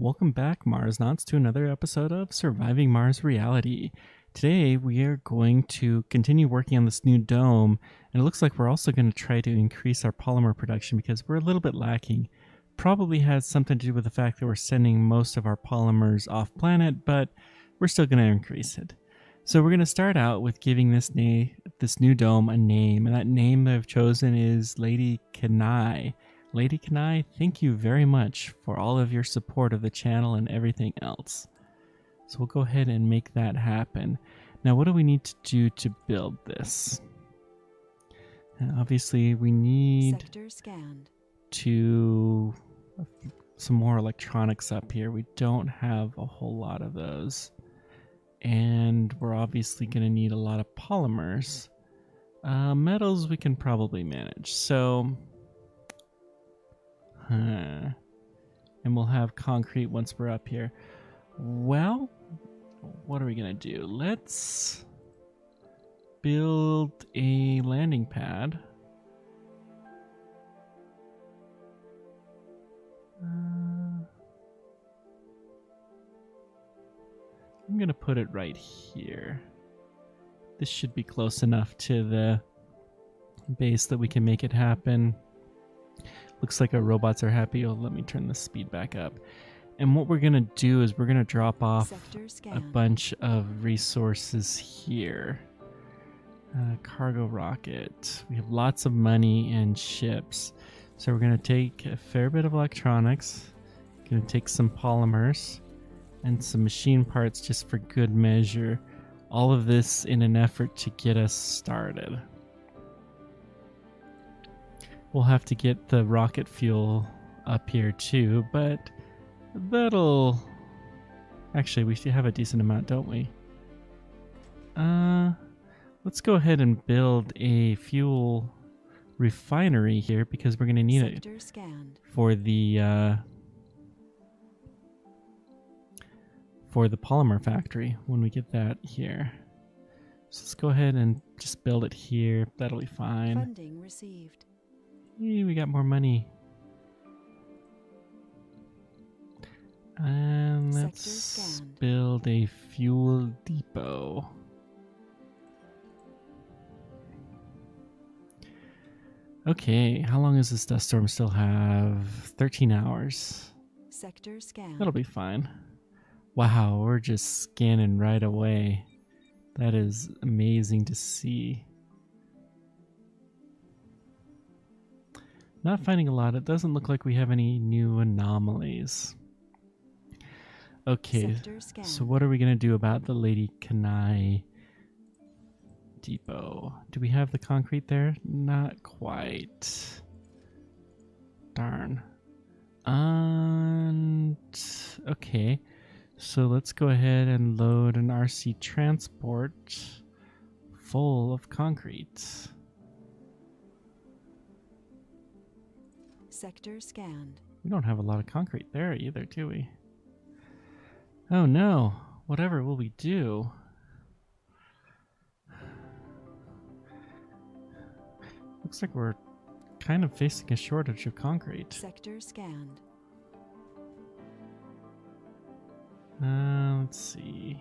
Welcome back, Marsnauts, to another episode of Surviving Mars Reality. Today, we are going to continue working on this new dome, and it looks like we're also going to try to increase our polymer production because we're a little bit lacking. Probably has something to do with the fact that we're sending most of our polymers off planet, but we're still going to increase it. So we're going to start out with giving this new dome a name, and that name that I've chosen is Lady Kenai. Lady Kenai, thank you very much for all of your support of the channel and everything else. So we'll go ahead and make that happen. Now, what do we need to do to build this? Obviously, we need to some more electronics up here. We don't have a whole lot of those. And we're obviously going to need a lot of polymers. Metals we can probably manage. So... and we'll have concrete once we're up here. Well, what are we gonna do? Let's build a landing pad. I'm gonna put it right here. This should be close enough to the base that we can make it happen. Looks like our robots are happy. Oh, let me turn the speed back up. And what we're going to do is we're going to drop off a bunch of resources here. Cargo rocket. We have lots of money and ships. So we're going to take a fair bit of electronics. Going to take some polymers and some machine parts just for good measure. All of this in an effort to get us started. We'll have to get the rocket fuel up here too, but that'll... Actually, we should have a decent amount, don't we? Let's go ahead and build a fuel refinery here because we're going to need it for the polymer factory when we get that here. So let's go ahead and just build it here. That'll be fine. Funding received. Hey, we got more money. And let's build a fuel depot. Okay, how long does this dust storm still have? 13 hours. Sector scan. That'll be fine. Wow, we're just scanning right away. That is amazing to see. Not finding a lot. It doesn't look like we have any new anomalies. Okay, so what are we going to do about the Lady Kenai depot? Do we have the concrete there? Not quite. Darn. And okay, so let's go ahead and load an RC transport full of concrete. Sector scanned. We don't have a lot of concrete there either, do we? Oh no, whatever will we do? Looks like we're kind of facing a shortage of concrete. Sector scanned. Let's see.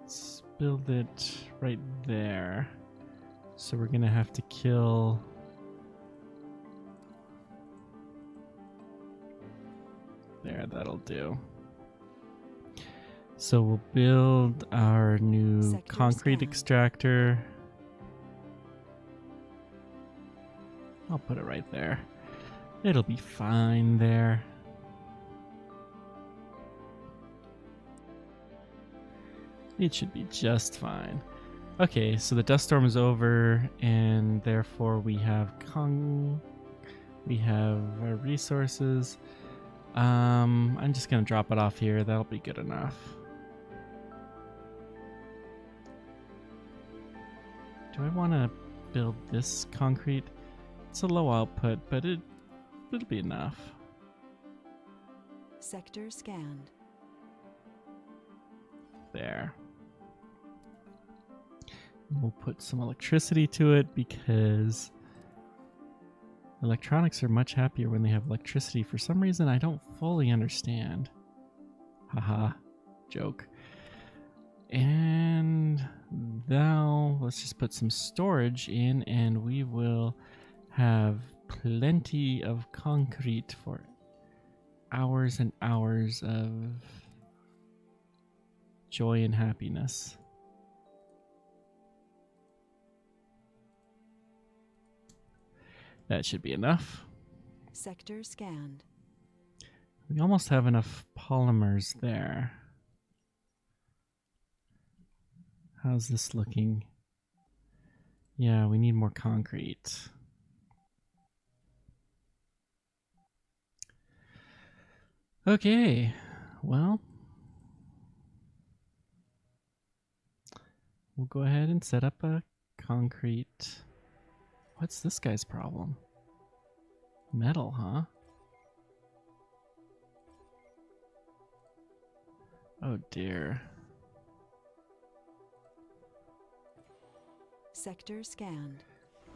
Let's build it right there. So we're gonna have to kill... There, that'll do. So we'll build our new concrete extractor. I'll put it right there. It'll be fine there. It should be just fine. Okay, so the dust storm is over, and therefore we have our resources. I'm just gonna drop it off here. That'll be good enough. Do I want to build this concrete? It's a low output, but it'll be enough. Sector scanned. There. We'll put some electricity to it because Electronics are much happier when they have electricity. For some reason, I don't fully understand. Haha, joke. And now let's just put some storage in and we will have plenty of concrete for hours and hours of joy and happiness. That should be enough. Sector scanned. We almost have enough polymers there. How's this looking? Yeah, we need more concrete. Okay, well, we'll go ahead and set up a concrete. What's this guy's problem? Metal, huh? Oh dear. Sector scanned.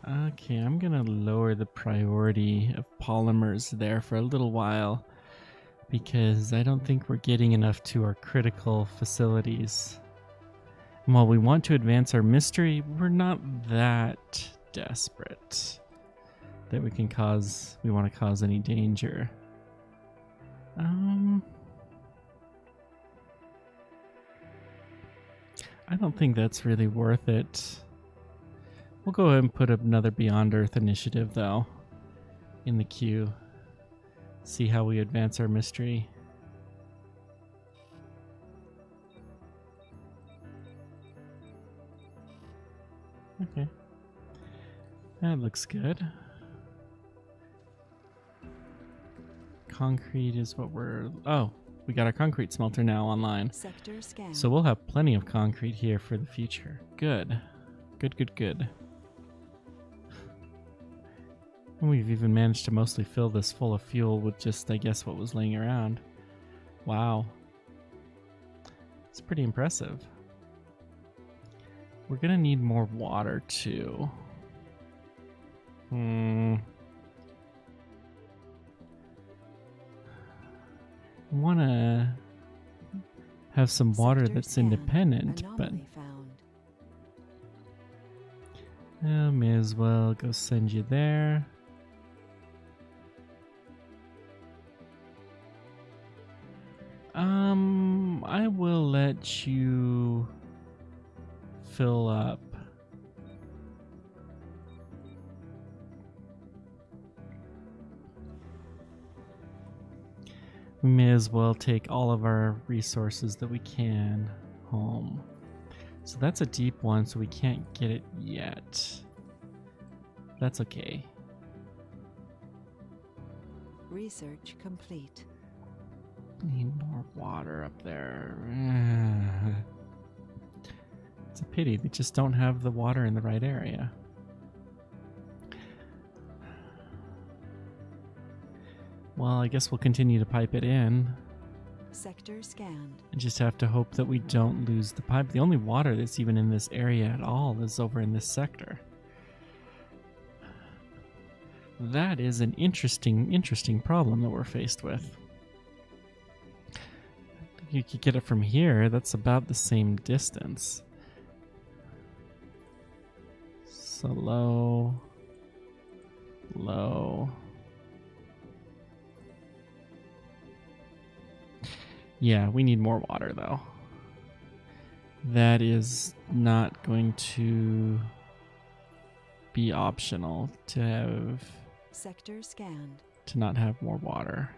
Okay, I'm gonna lower the priority of polymers there for a little while because I don't think we're getting enough to our critical facilities. And while we want to advance our mystery, we're not that desperate that we want to cause any danger. I don't think that's really worth it. We'll go ahead and put another Beyond Earth initiative, though, in the queue. See how we advance our mystery. Okay. That looks good. Concrete is what we're... Oh, we got our concrete smelter now online. Sector scanned. So we'll have plenty of concrete here for the future. Good. Good, good, good. And we've even managed to mostly fill this full of fuel with just, I guess, what was laying around. Wow. It's pretty impressive. We're gonna need more water, too. I wanna have some water Sector that's scanned. independent, but... Anomaly found. May as well go send you there. I will let you fill up. We may as well take all of our resources that we can home. So that's a deep one, so we can't get it yet. That's okay. Research complete. Need more water up there. It's a pity they just don't have the water in the right area. Well, I guess we'll continue to pipe it in. Sector scanned. I just have to hope that we don't lose the pipe. The only water that's even in this area at all is over in this sector. That is an interesting problem that we're faced with. You could get it from here. That's about the same distance. So low. Yeah, we need more water, though. That is not going to be optional to have... Sector scanned. To not have more water.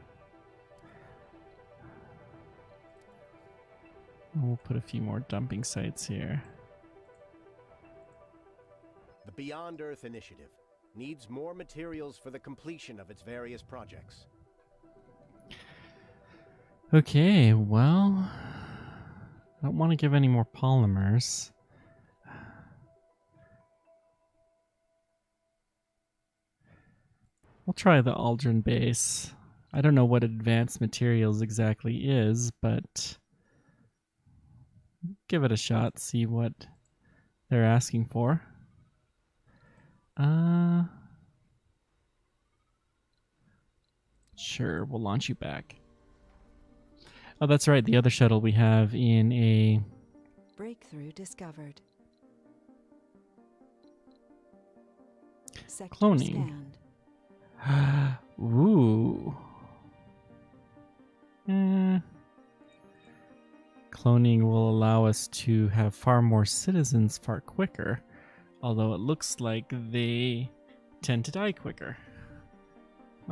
We'll put a few more dumping sites here. The Beyond Earth Initiative needs more materials for the completion of its various projects. Okay, well, I don't want to give any more polymers. We'll try the Aldrin base. I don't know what advanced materials exactly is, but give it a shot, see what they're asking for. Sure, we'll launch you back. Oh, that's right. The other shuttle we have in a... Breakthrough discovered. Sector Cloning. scanned. Ooh. Cloning will allow us to have far more citizens far quicker, although it looks like they tend to die quicker.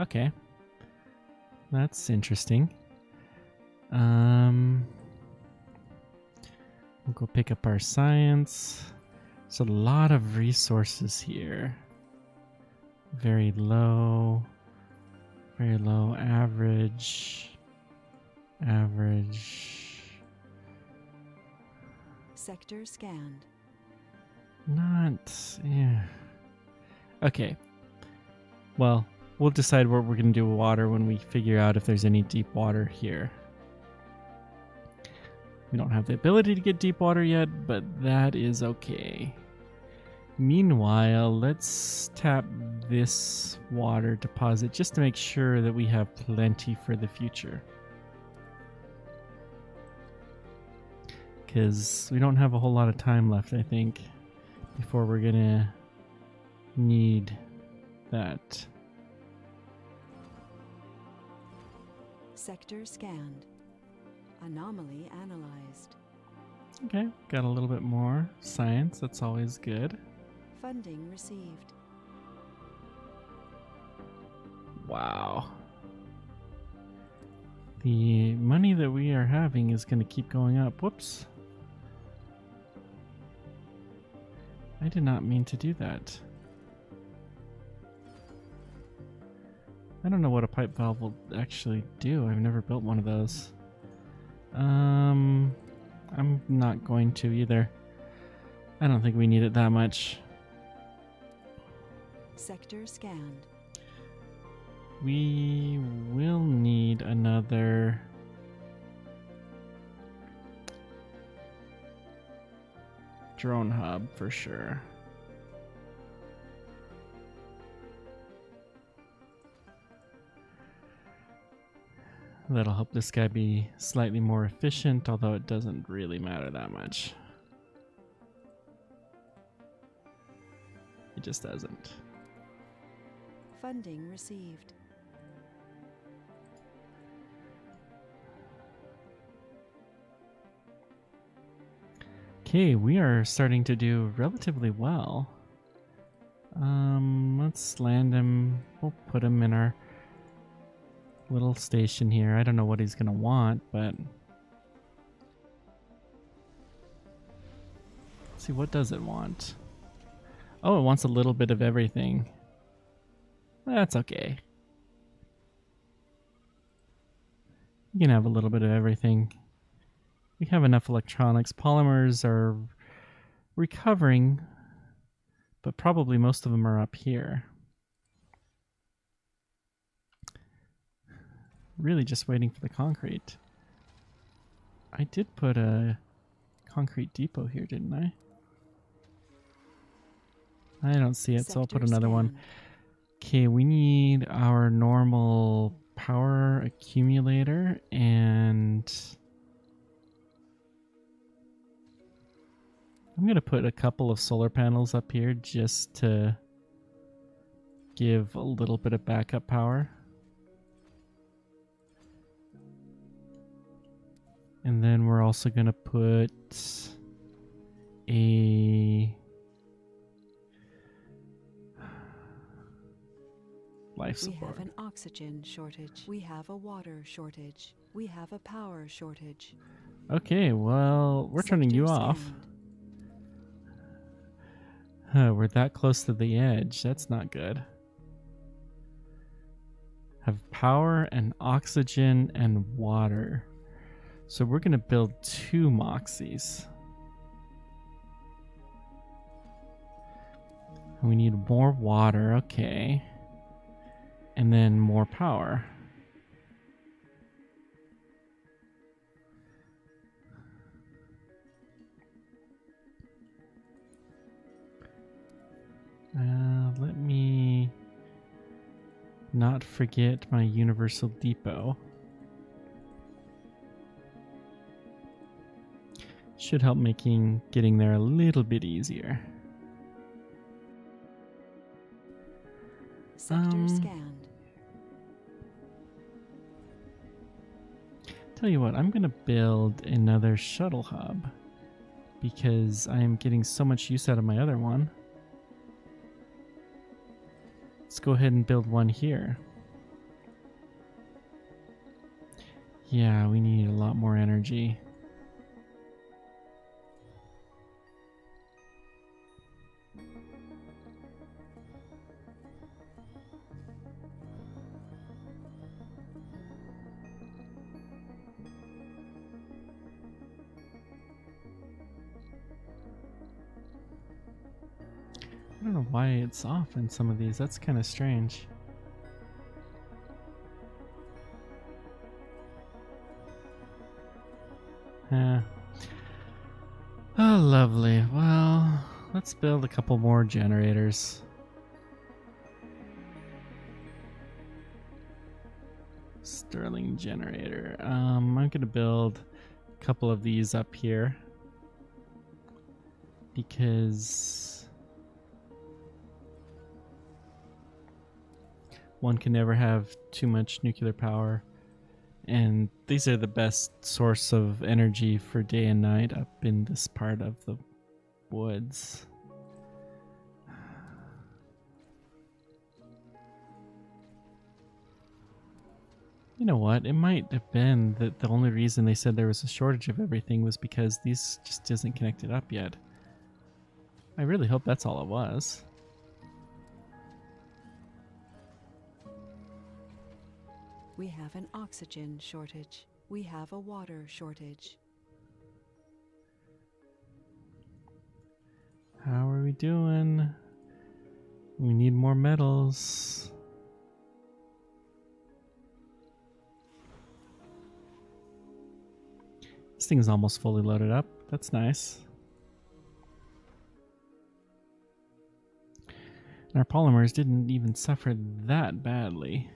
Okay. That's interesting. We'll go pick up our science. There's a lot of resources here. Very low, average. Sector scanned. Not, yeah. Okay. Well, we'll decide what we're going to do with water when we figure out if there's any deep water here. We don't have the ability to get deep water yet, but that is okay. Meanwhile, let's tap this water deposit just to make sure that we have plenty for the future. Because we don't have a whole lot of time left, I think, before we're gonna need that. Sector scanned. Anomaly analyzed. Okay, got a little bit more science. That's always good. Funding received. Wow. The money that we are having is going to keep going up. Whoops. I did not mean to do that. I don't know what a pipe valve will actually do. I've never built one of those. I'm not going to either. I don't think we need it that much. Sector scanned. We will need another drone hub for sure. That'll help this guy be slightly more efficient, although it doesn't really matter that much. It just doesn't. Funding received. Okay, we are starting to do relatively well. Let's land him. We'll put him in our little station here. I don't know what he's gonna want, but let's see, what does it want? Oh, it wants a little bit of everything. That's okay. You can have a little bit of everything. We have enough electronics. Polymers are recovering, but probably most of them are up here. Really just waiting for the concrete. I did put a concrete depot here, didn't I? I don't see it, so I'll put another one. Okay, we need our normal power accumulator, and I'm going to put a couple of solar panels up here just to give a little bit of backup power. And then we're also going to put a life support. We have an oxygen shortage. We have a water shortage. We have a power shortage. Okay, well, we're turning you Sector off. scanned. We're that close to the edge. That's not good. Have power and oxygen and water. So we're going to build 2 Moxies. We need more water, okay. And then more power. Let me not forget my universal depot. Should help getting there a little bit easier. Sector scanned. Tell you what, I'm gonna build another shuttle hub because I am getting so much use out of my other one. Let's go ahead and build one here. Yeah, we need a lot more energy. I don't know why it's off in some of these. That's kind of strange. Oh, lovely. Well, let's build a couple more generators. Sterling generator. I'm gonna build a couple of these up here because one can never have too much nuclear power, and these are the best source of energy for day and night up in this part of the woods. You know what? It might have been that the only reason they said there was a shortage of everything was because these just isn't connected up yet. I really hope that's all it was. We have an oxygen shortage. We have a water shortage. How are we doing? We need more metals. This thing's almost fully loaded up. That's nice. And our polymers didn't even suffer that badly.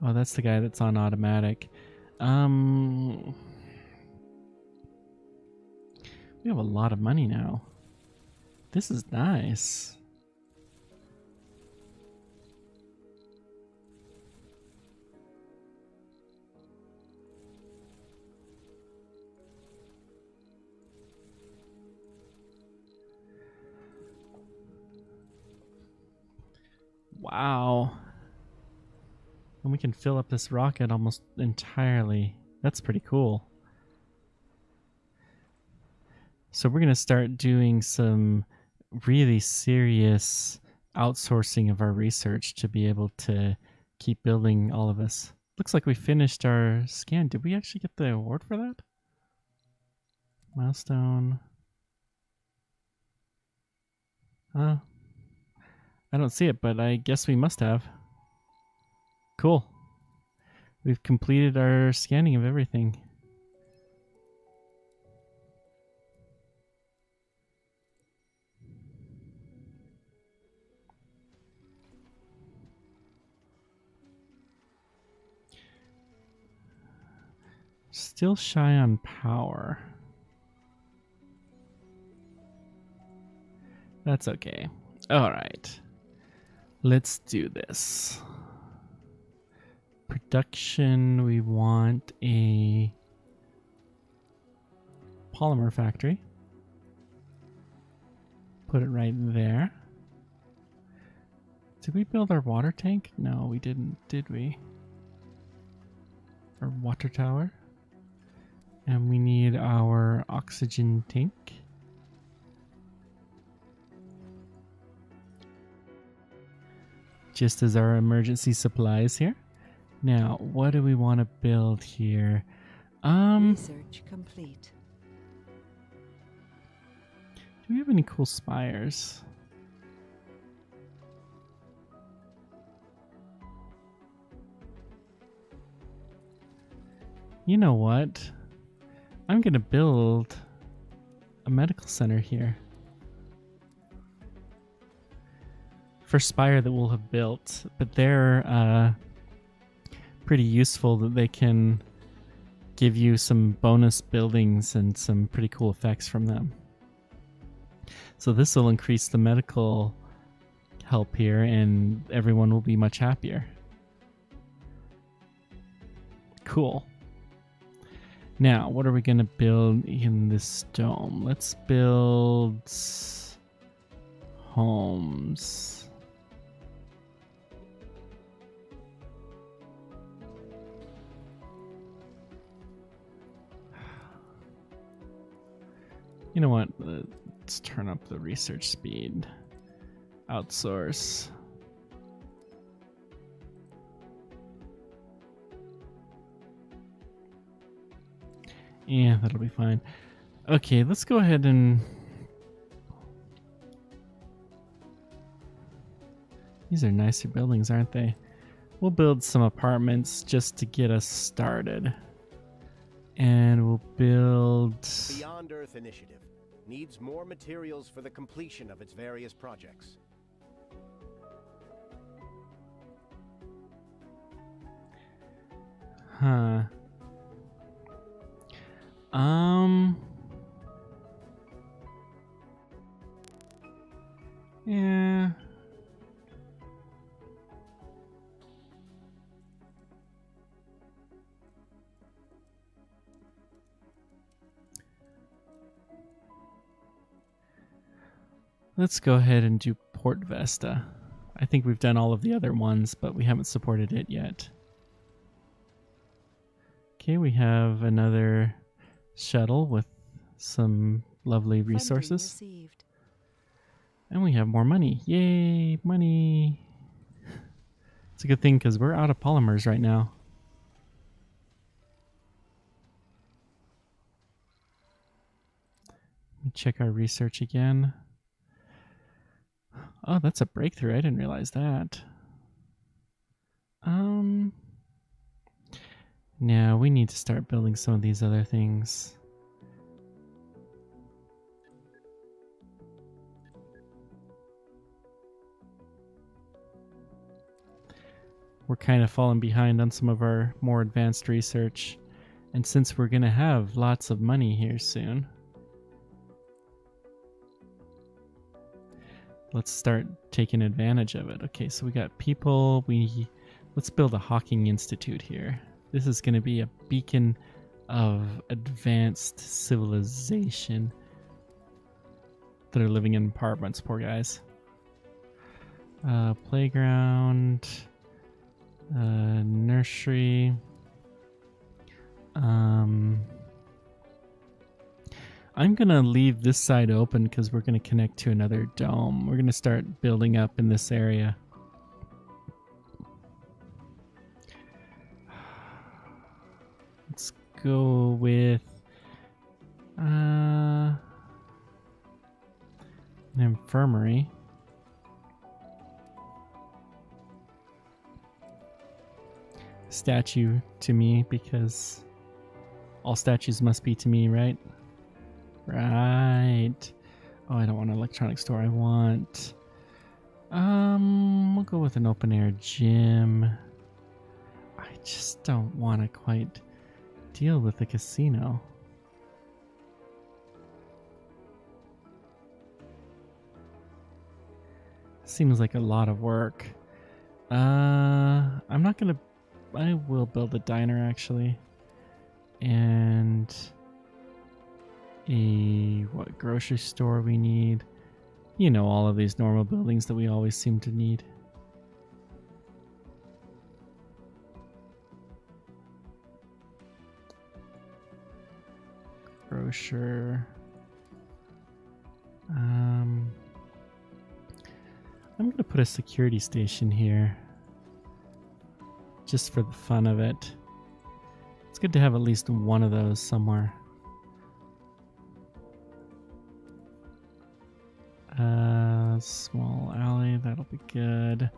Oh, that's the guy that's on automatic. We have a lot of money now. This is nice. Wow. And we can fill up this rocket almost entirely. That's pretty cool. So we're going to start doing some really serious outsourcing of our research to be able to keep building all of this. Looks like we finished our scan. Did we actually get the award for that? Milestone. I don't see it, but I guess we must have. Cool. We've completed our scanning of everything. Still shy on power. That's okay. All right. Let's do this. Production, we want a polymer factory. Put it right there. Did we build our water tank? No, we didn't, did we? Our water tower. And we need our oxygen tank. Just as our emergency supplies here. Now, what do we want to build here? Research complete. Do we have any cool spires? You know what? I'm going to build a medical center here. for Spire that we'll have built, but they're pretty useful that they can give you some bonus buildings and some pretty cool effects from them. So this will increase the medical help here and everyone will be much happier. Cool. Now, what are we going to build in this dome? Let's build homes. You know what? Let's turn up the research speed. Outsource. Yeah, that'll be fine. Okay, let's go ahead and... These are nicer buildings, aren't they? We'll build some apartments just to get us started. And we'll build... Beyond Earth Initiative needs more materials for the completion of its various projects. Huh. Yeah. Let's go ahead and do Port Vesta. I think we've done all of the other ones, but we haven't supported it yet. Okay, we have another shuttle with some lovely resources. And we have more money. Yay, money. It's a good thing because we're out of polymers right now. Let me check our research again. Oh, that's a breakthrough. I didn't realize that. Now we need to start building some of these other things. We're kind of falling behind on some of our more advanced research. And since we're going to have lots of money here soon, let's start taking advantage of it. Okay, so we got people. Let's build a Hawking Institute here. This is going to be a beacon of advanced civilization that are living in apartments. Poor guys. Playground. Nursery. I'm gonna leave this side open because we're gonna connect to another dome. We're gonna start building up in this area. Let's go with an infirmary. Statue to me because all statues must be to me, right? Right. Oh, I don't want an electronics store. I want... we'll go with an open air gym. I just don't want to quite deal with the casino. Seems like a lot of work. I'm not gonna... I will build a diner actually. And... what grocery store we need. You know, all of these normal buildings that we always seem to need. Grocer. I'm gonna put a security station here. Just for the fun of it. It's good to have at least one of those somewhere. Small alley, that'll be good.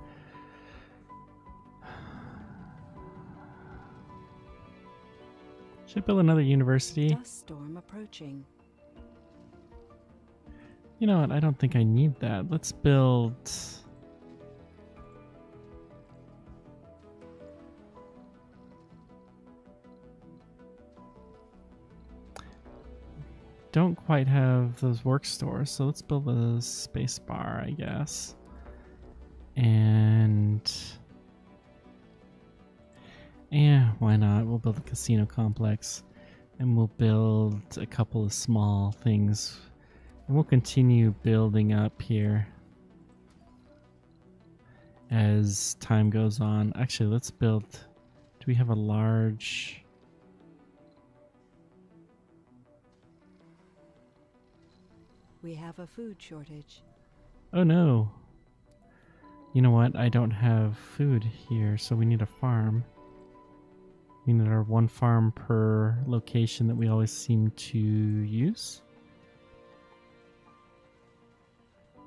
Should I build another university? Dust storm approaching. You know what? I don't think I need that. Let's build don't quite have those work stores, so let's build a space bar, I guess. And yeah, why not? We'll build a casino complex, and we'll build a couple of small things, and we'll continue building up here as time goes on. Actually, let's build. Do we have a large? We have a food shortage. Oh no. You know what? I don't have food here, so we need a farm. We need our one farm per location that we always seem to use.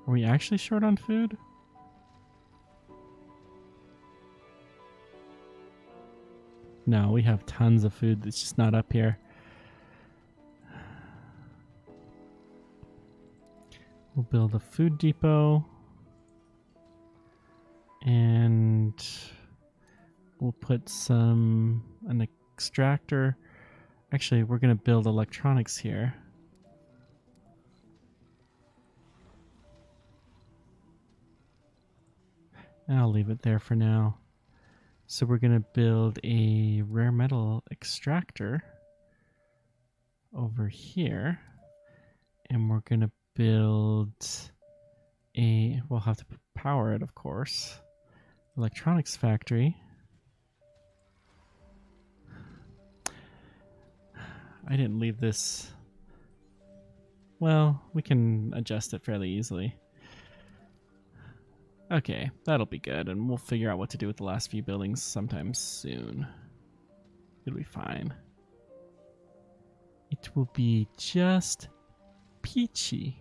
Are we actually short on food? No, we have tons of food that's just not up here. We'll build a food depot. And we'll put an extractor. Actually, we're going to build electronics here. And I'll leave it there for now. So we're going to build a rare metal extractor over here. And we're going to build we'll have to power it, of course. Electronics factory. I didn't leave this. Well, we can adjust it fairly easily. Okay, that'll be good, and we'll figure out what to do with the last few buildings sometime soon. It'll be fine. It will be just peachy.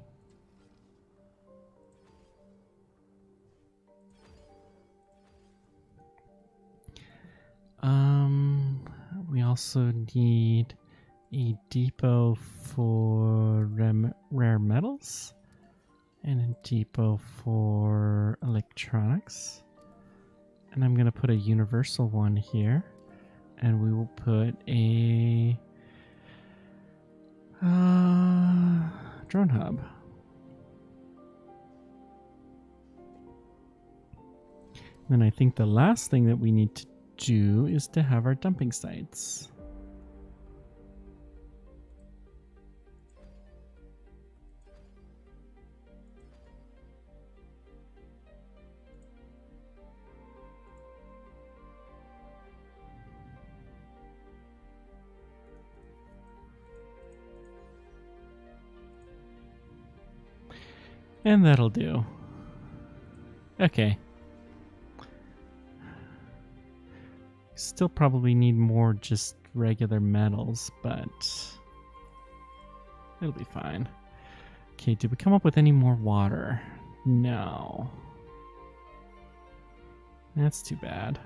We also need a depot for rare metals and a depot for electronics. And I'm going to put a universal one here, and we will put a drone hub. And then I think the last thing that we need to do is to have our dumping sites. And that'll do. Okay. Still probably need more just regular metals, but it'll be fine. Okay, did we come up with any more water? No. That's too bad.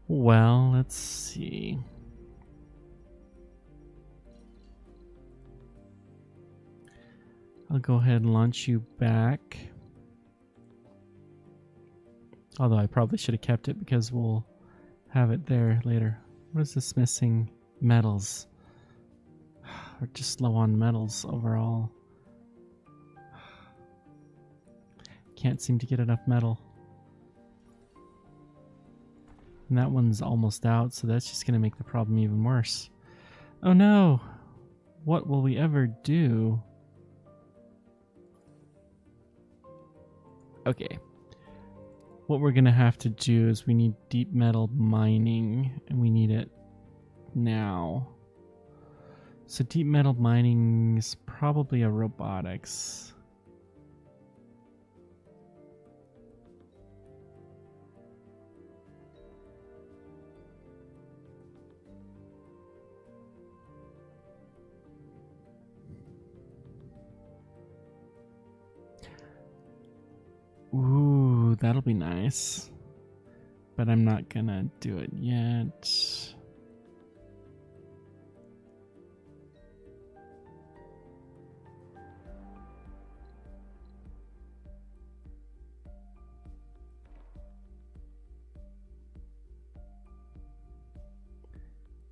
Well, let's see. I'll go ahead and launch you back. Although I probably should have kept it because we'll have it there later. What is this missing? Metals. We're just low on metals overall. Can't seem to get enough metal. And that one's almost out, so that's just going to make the problem even worse. Oh no! What will we ever do? Okay. What we're going to have to do is we need deep metal mining, and we need it now. So deep metal mining is probably a robotics. Ooh, that'll be nice. But I'm not gonna do it yet.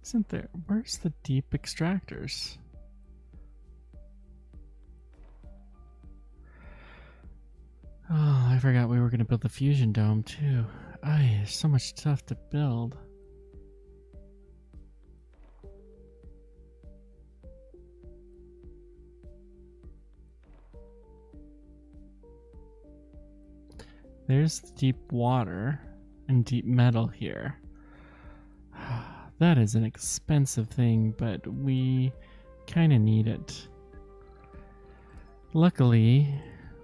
Isn't there? Where's the deep extractors? Oh, I forgot we were going to build the fusion dome too. Ay, there's so much stuff to build. There's the deep water and deep metal here. That is an expensive thing, but we kind of need it. Luckily,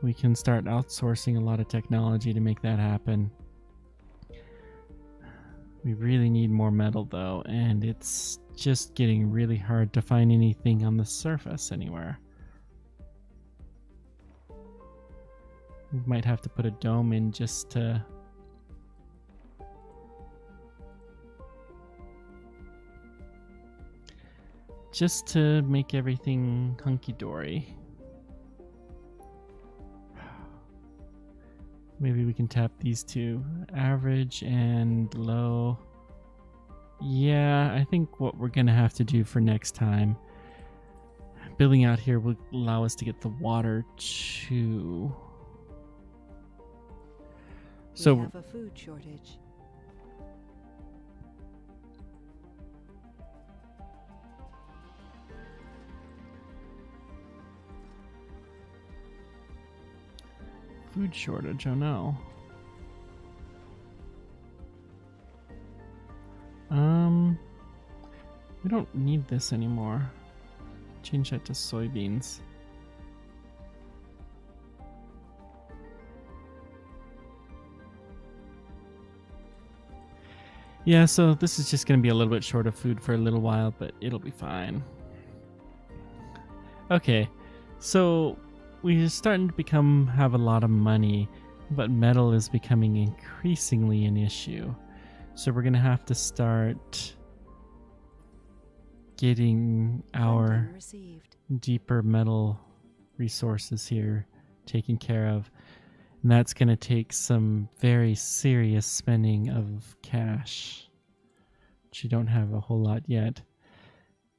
we can start outsourcing a lot of technology to make that happen. We really need more metal though, and it's just getting really hard to find anything on the surface anywhere. We might have to put a dome in just to make everything hunky-dory. Maybe we can tap these two, average and low. Yeah, I think what we're gonna have to do for next time, building out here will allow us to get the water too. So we have a food shortage. food shortage, oh no. We don't need this anymore. Change that to soybeans. Yeah, so this is just going to be a little bit short of food for a little while, but it'll be fine. Okay, so we're starting to have a lot of money, but metal is becoming increasingly an issue. So we're going to have to start getting our deeper metal resources here taken care of. And that's going to take some very serious spending of cash, which you don't have a whole lot yet.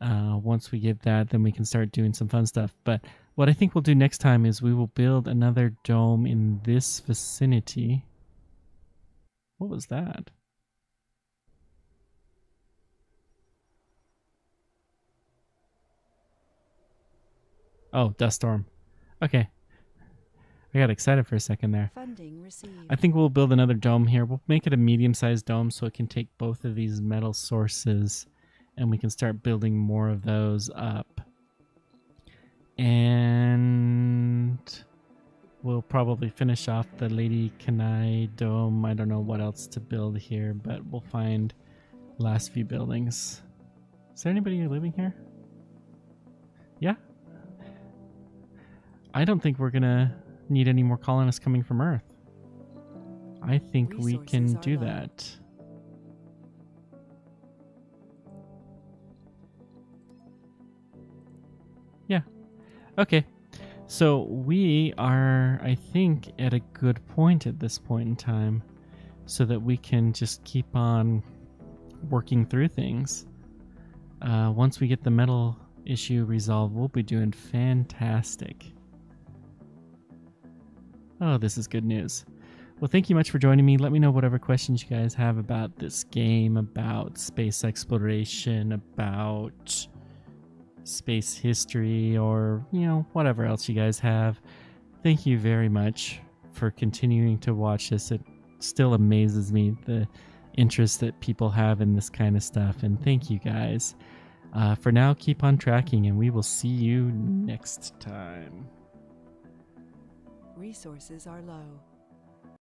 Once we get that, then we can start doing some fun stuff. But what I think we'll do next time is we will build another dome in this vicinity. What was that? Oh, dust storm. Okay. I got excited for a second there. Funding received. I think we'll build another dome here. We'll make it a medium-sized dome so it can take both of these metal sources and we can start building more of those up. And we'll probably finish off the Lady Kenai dome. I don't know what else to build here, but we'll find the last few buildings. Is there anybody living here? Yeah? I don't think we're gonna need any more colonists coming from Earth. I think we can do that. Yeah. Okay. So we are, I think, at a good point at this point in time so that we can just keep on working through things. Once we get the metal issue resolved, we'll be doing fantastic. Oh, this is good news. Well, thank you much for joining me. Let me know whatever questions you guys have about this game, about space exploration, about space history, or, you know, whatever else you guys have. Thank you very much for continuing to watch this. It still amazes me, the interest that people have in this kind of stuff. And thank you guys. For now, keep on tracking, and we will see you next time. Resources are low.